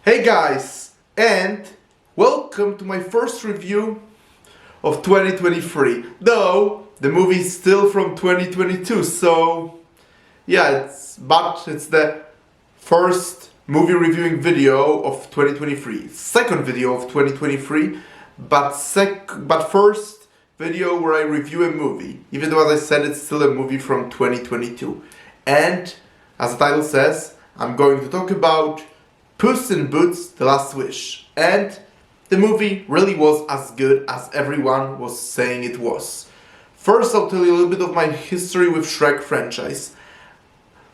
Hey guys, and welcome to my first review of 2023. Though the movie is still from 2022, so yeah, it's the first movie reviewing video of 2023. Second video of 2023, but first video where I review a movie. Even though, as I said, it's still a movie from 2022. And as the title says, I'm going to talk about Puss in Boots: The Last Wish. And the movie really was as good as everyone was saying it was. First, I'll tell you a little bit of my history with Shrek franchise.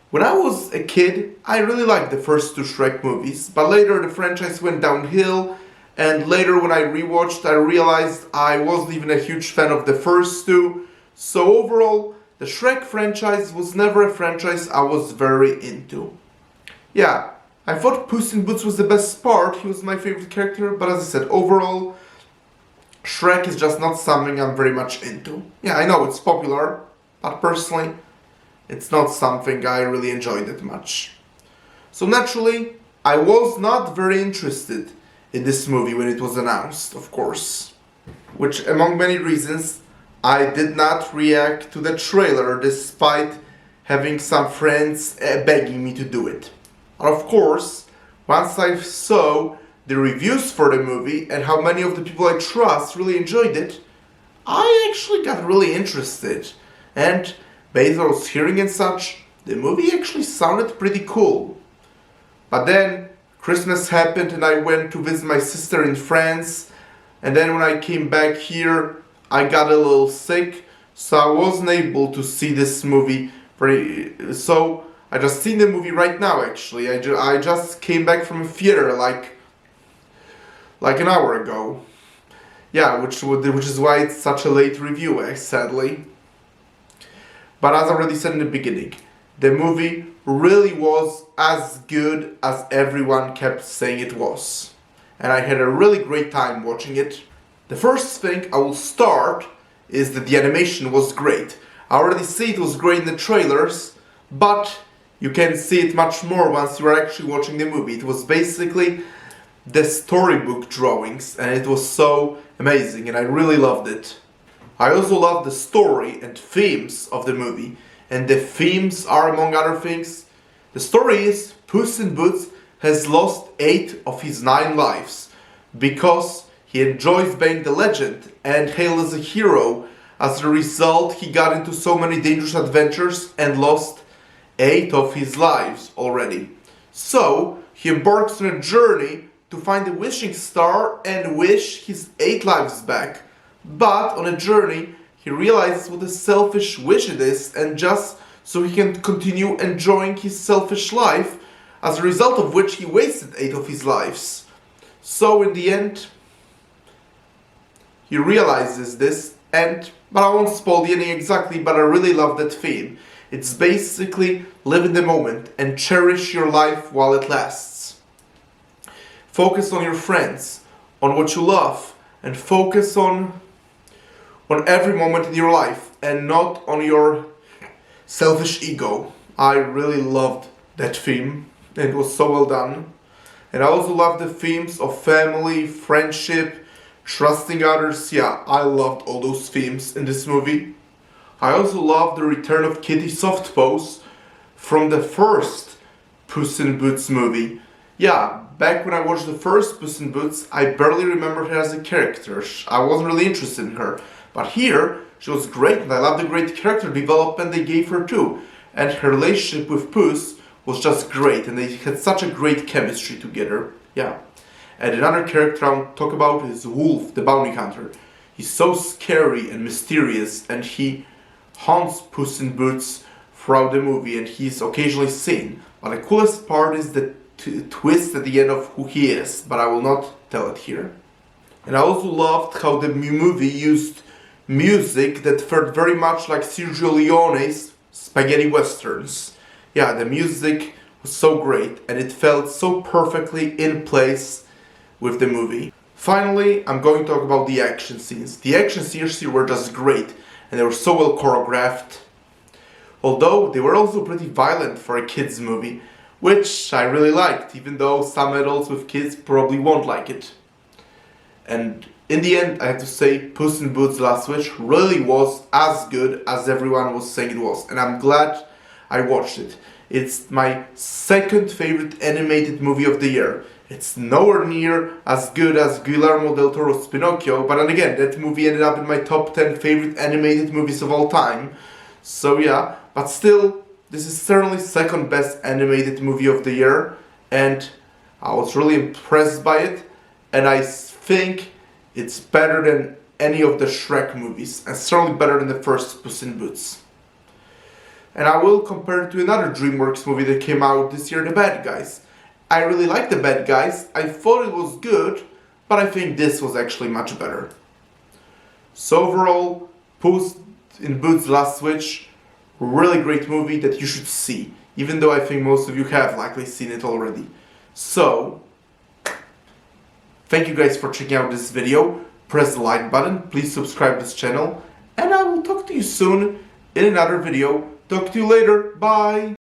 When I was a kid, I really liked the first two Shrek movies, but later the franchise went downhill, and later when I rewatched, I realized I wasn't even a huge fan of the first two. So overall, the Shrek franchise was never a franchise I was very into. Yeah, I thought Puss in Boots was the best part, he was my favorite character, but as I said, overall, Shrek is just not something I'm very much into. Yeah, I know it's popular, but personally, it's not something I really enjoyed that much. So naturally, I was not very interested in this movie when it was announced, of course. Which, among many reasons, I did not react to the trailer despite having some friends begging me to do it. Of course, once I saw the reviews for the movie and how many of the people I trust really enjoyed it, I actually got really interested. And based on what I was hearing and such, the movie actually sounded pretty cool. But then Christmas happened and I went to visit my sister in France, and then when I came back here, I got a little sick, so I wasn't able to see this movie. So I just seen the movie right now, actually. I just came back from a theater like an hour ago. Yeah, which is why it's such a late review, sadly. But as I already said in the beginning, the movie really was as good as everyone kept saying it was. And I had a really great time watching it. The first thing I will start is that the animation was great. I already see it was great in the trailers, but you can see it much more once you are actually watching the movie. It was basically the storybook drawings, and it was so amazing, and I really loved it. I also loved the story and themes of the movie, and the themes are, among other things, the story is Puss in Boots has lost 8 of his 9 lives because he enjoys being the legend and hailed as a hero. As a result, he got into so many dangerous adventures and lost 8 of his lives already. So he embarks on a journey to find the wishing star and wish his 8 lives back. But on a journey, he realizes what a selfish wish it is, and just so he can continue enjoying his selfish life, as a result of which he wasted 8 of his lives. So in the end, he realizes this, but I won't spoil the ending exactly, but I really love that theme. It's basically live in the moment and cherish your life while it lasts. Focus on your friends, on what you love, and focus on every moment in your life and not on your selfish ego. I really loved that theme. It was so well done. And I also loved the themes of family, friendship, trusting others. Yeah, I loved all those themes in this movie. I also love the return of Kitty Softpose from the first Puss in Boots movie. Yeah, back when I watched the first Puss in Boots, I barely remembered her as a character. I wasn't really interested in her. But here, she was great, and I loved the great character development they gave her too. And her relationship with Puss was just great, and they had such a great chemistry together. Yeah. And another character I'll talk about is Wolf, the bounty hunter. He's so scary and mysterious, and he haunts Puss in Boots throughout the movie, and he's occasionally seen. But the coolest part is the twist at the end of who he is, but I will not tell it here. And I also loved how the movie used music that felt very much like Sergio Leone's spaghetti westerns. Yeah, the music was so great, and it felt so perfectly in place with the movie. Finally, I'm going to talk about the action scenes. The action scenes here were just great, and they were so well choreographed. Although they were also pretty violent for a kids movie, which I really liked, even though some adults with kids probably won't like it. And in the end, I have to say, Puss in Boots: The Last Wish really was as good as everyone was saying it was, and I'm glad I watched it. It's my second favorite animated movie of the year. It's nowhere near as good as Guillermo del Toro's Pinocchio, but then again, that movie ended up in my top 10 favorite animated movies of all time. So yeah, but still, this is certainly second best animated movie of the year, and I was really impressed by it, and I think it's better than any of the Shrek movies, and certainly better than the first Puss in Boots. And I will compare it to another DreamWorks movie that came out this year, The Bad Guys. I really like The Bad Guys, I thought it was good, but I think this was actually much better. So overall, Puss in Boots: The Last Wish, really great movie that you should see, even though I think most of you have likely seen it already. So, thank you guys for checking out this video, press the like button, please subscribe to this channel, and I will talk to you soon in another video. Talk to you later, bye!